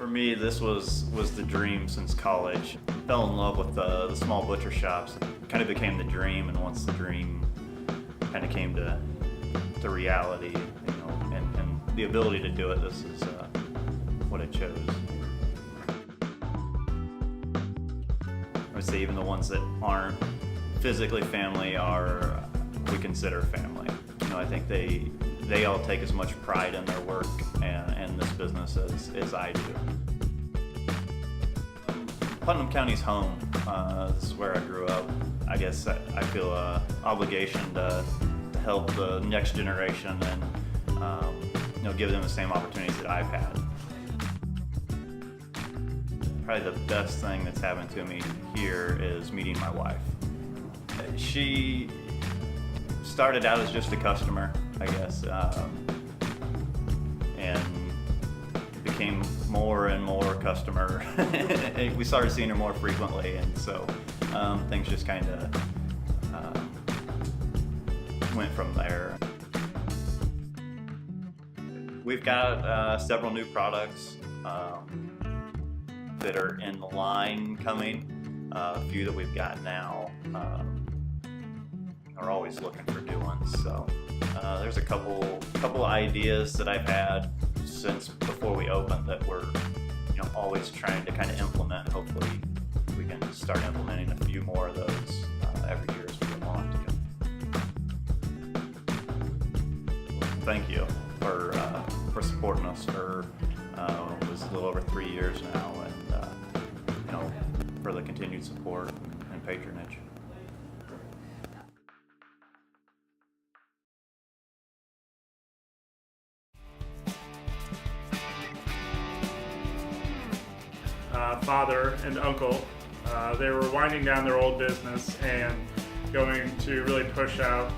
For me, this was the dream since college. Fell in love with the small butcher shops. It kind of became the dream, and once the dream kind of came to reality, and the ability to do it, this is what I chose. I would say even the ones that aren't physically family we consider family. I think they all take as much pride in their work and this business as I do. Putnam County's home. This is where I grew up. I guess I feel an obligation to help the next generation and give them the same opportunities that I've had. Probably the best thing that's happened to me here is meeting my wife. She started out as just a customer, I guess, and became more and more customer. We started seeing her more frequently, and so things just kind of went from there. We've got several new products that are in the line coming. A few that we've got now are always looking for new ones. So there's a couple ideas that I've had since before we opened that we're always trying to kind of implement. Hopefully we can start implementing a few more of those every year as we go on. Thank you for supporting us for it was a little over 3 years now, and for the continued support and patronage. Father and uncle, they were winding down their old business and going to really push out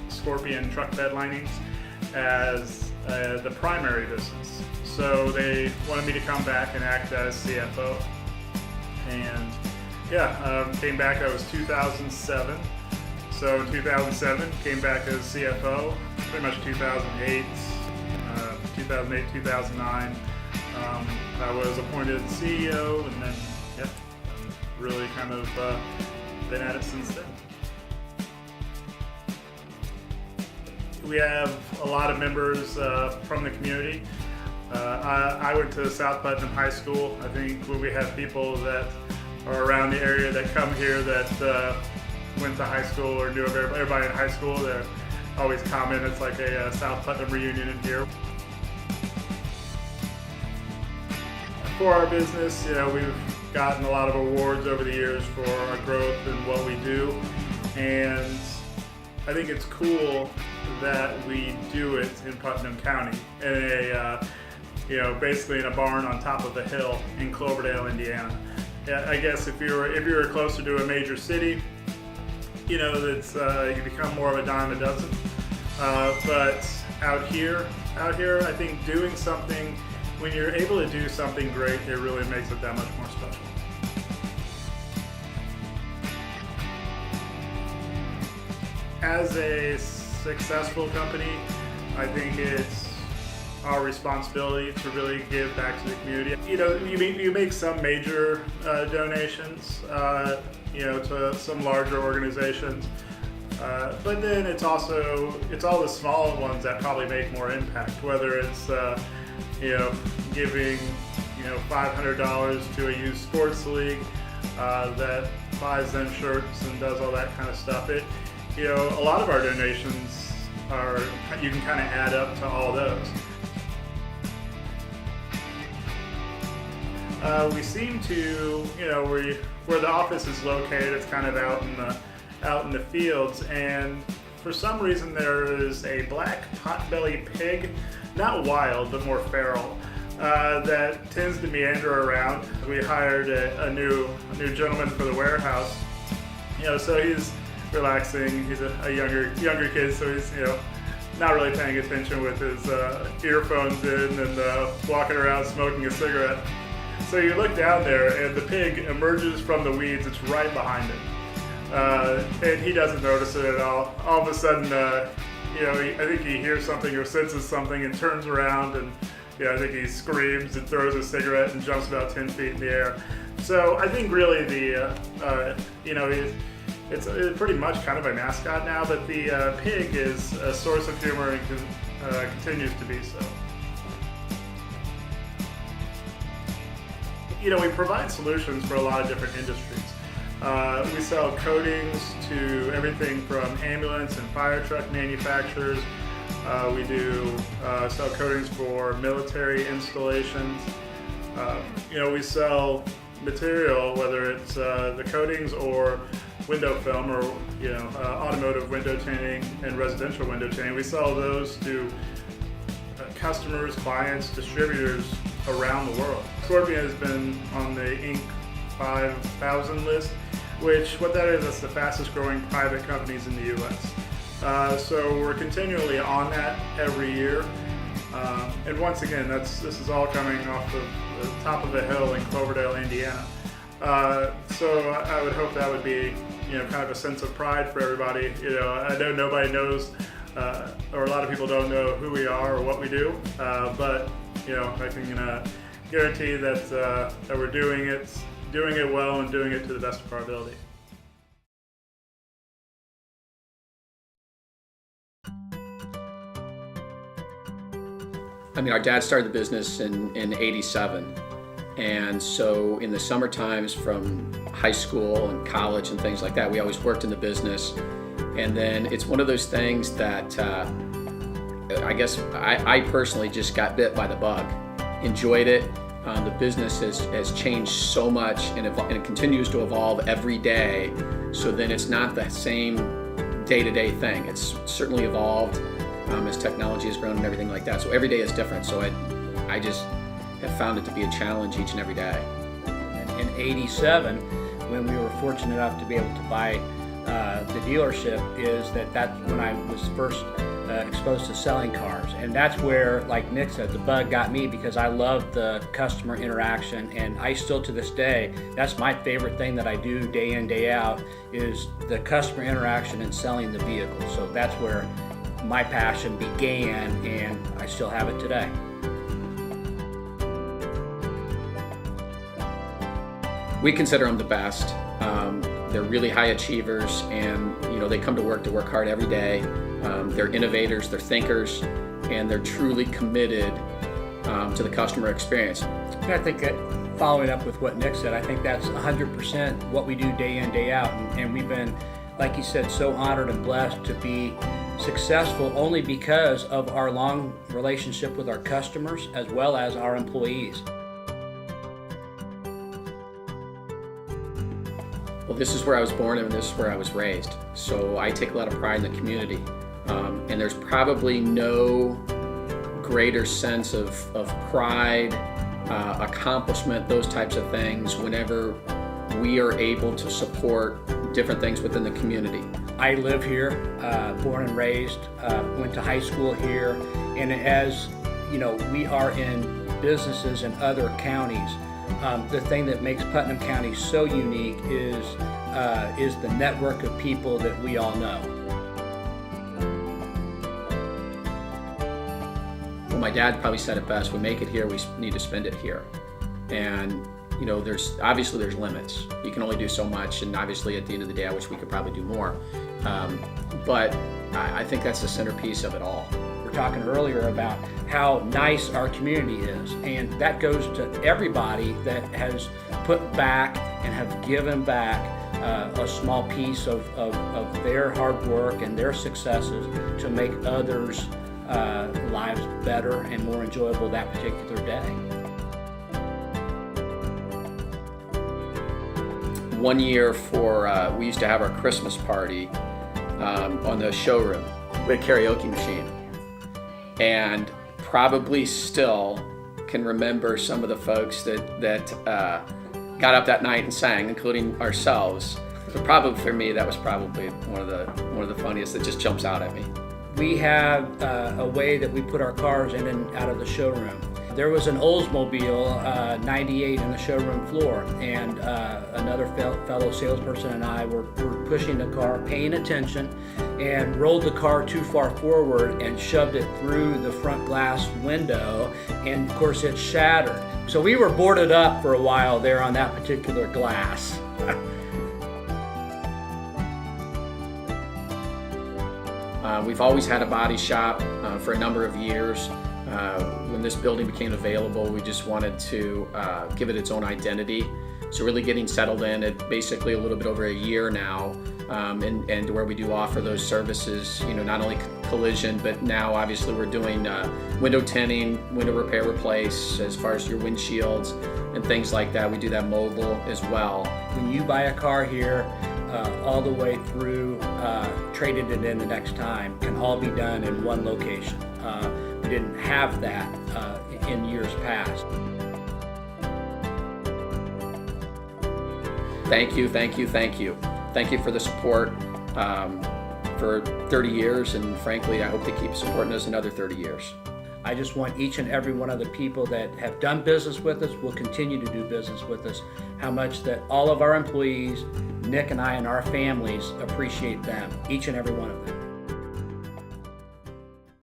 Scorpion truck bed linings as the primary business. So they wanted me to come back and act as CFO. And came back. That was 2007. So in 2007, came back as CFO. Pretty much 2008, 2009. I was appointed CEO, and then really kind of been at it since then. We have a lot of members from the community. I went to South Putnam High School. I think when we have people that are around the area that come here that went to high school or knew of everybody in high school, they always comment it's like a South Putnam reunion in here. For our business, we've gotten a lot of awards over the years for our growth and what we do, and I think it's cool that we do it in Putnam County in a basically in a barn on top of a hill in Cloverdale, Indiana. I guess if you're closer to a major city, that's you become more of a dime a dozen. But out here, I think doing something, when you're able to do something great, it really makes it that much more special. As a successful company, I think it's our responsibility to really give back to the community. You make some major donations, to some larger organizations, but then it's all the small ones that probably make more impact. Whether it's giving $500 to a youth sports league that buys them shirts and does all that kind of stuff. A lot of our donations you can kind of add up to all those. We seem to, where the office is located, it's kind of out in the fields, and for some reason there is a black potbelly pig, not wild but more feral, that tends to meander around. We hired a new gentleman for the warehouse. So he's relaxing. He's a younger kid, so he's not really paying attention with his earphones in and walking around smoking a cigarette. So you look down there and the pig emerges from the weeds. It's right behind him, and he doesn't notice it at all. All of a sudden, I think he hears something or senses something and turns around and I think he screams and throws a cigarette and jumps about 10 feet in the air. So I think really it's pretty much kind of a mascot now, but the pig is a source of humor and continues to be so. We provide solutions for a lot of different industries. We sell coatings to everything from ambulance and fire truck manufacturers. We do sell coatings for military installations. We sell material, whether it's the coatings or window film or automotive window tinting and residential window tinting. We sell those to customers, clients, distributors around the world. Scorpion has been on the Inc. 5000 list, which what that is, that's the fastest growing private companies in the U.S. So we're continually on that every year. And once again, this is all coming off of the top of a hill in Cloverdale, Indiana. So I would hope that would be, kind of a sense of pride for everybody. I know nobody knows, or a lot of people don't know who we are or what we do, but I can guarantee that we're doing it well and doing it to the best of our ability. I mean, our dad started the business in '87, and so in the summer times from high school and college and things like that, we always worked in the business. And then it's one of those things that I guess I personally just got bit by the bug. Enjoyed it. The business has changed so much and it continues to evolve every day. So then it's not the same day-to-day thing. It's certainly evolved as technology has grown and everything like that. So every day is different. So I just have found it to be a challenge each and every day. In '87, when we were fortunate enough to be able to buy the dealership, that's when I was first exposed to selling cars. And that's where, like Nick said, the bug got me because I love the customer interaction, and I still to this day, that's my favorite thing that I do day in, day out, is the customer interaction and selling the vehicle. So that's where my passion began, and I still have it today. We consider them the best. They're really high achievers, and they come to work hard every day. They're innovators, they're thinkers, and they're truly committed to the customer experience. And I think that following up with what Nick said, I think that's 100% what we do day in, day out. And we've been, like he said, so honored and blessed to be successful only because of our long relationship with our customers as well as our employees. Well, this is where I was born and this is where I was raised. So I take a lot of pride in the community. And there's probably no greater sense of pride, accomplishment, those types of things whenever we are able to support different things within the community. I live here, born and raised, went to high school here, and as we are in businesses in other counties. The thing that makes Putnam County so unique is the network of people that we all know. Well, my dad probably said it best: we make it here, we need to spend it here. And there's limits. You can only do so much, and obviously at the end of the day I wish we could probably do more. But I think that's the centerpiece of it all. We're talking earlier about how nice our community is, and that goes to everybody that has put back and have given back a small piece of their hard work and their successes to make others' lives better and more enjoyable that particular day. One year we used to have our Christmas party on the showroom. We had a karaoke machine, and probably still can remember some of the folks that got up that night and sang, including ourselves. So probably for me, that was probably one of the funniest that just jumps out at me. We have a way that we put our cars in and out of the showroom. there was an Oldsmobile 98 on the showroom floor, and another fellow salesperson and I were pushing the car, paying attention, and rolled the car too far forward and shoved it through the front glass window, and of course it shattered. So we were boarded up for a while there on that particular glass. We've always had a body shop for a number of years. When this building became available, we just wanted to give it its own identity. So really getting settled in at basically a little bit over a year now, and where we do offer those services, not only collision, but now obviously we're doing window tinting, window repair replace, as far as your windshields and things like that. We do that mobile as well. When you buy a car here, all the way through traded it in the next time can all be done in one location. We didn't have that in years past. Thank you, thank you, thank you. Thank you for the support for 30 years, and frankly, I hope to keep supporting us another 30 years. I just want each and every one of the people that have done business with us, will continue to do business with us, how much that all of our employees, Nick and I and our families appreciate them, each and every one of them.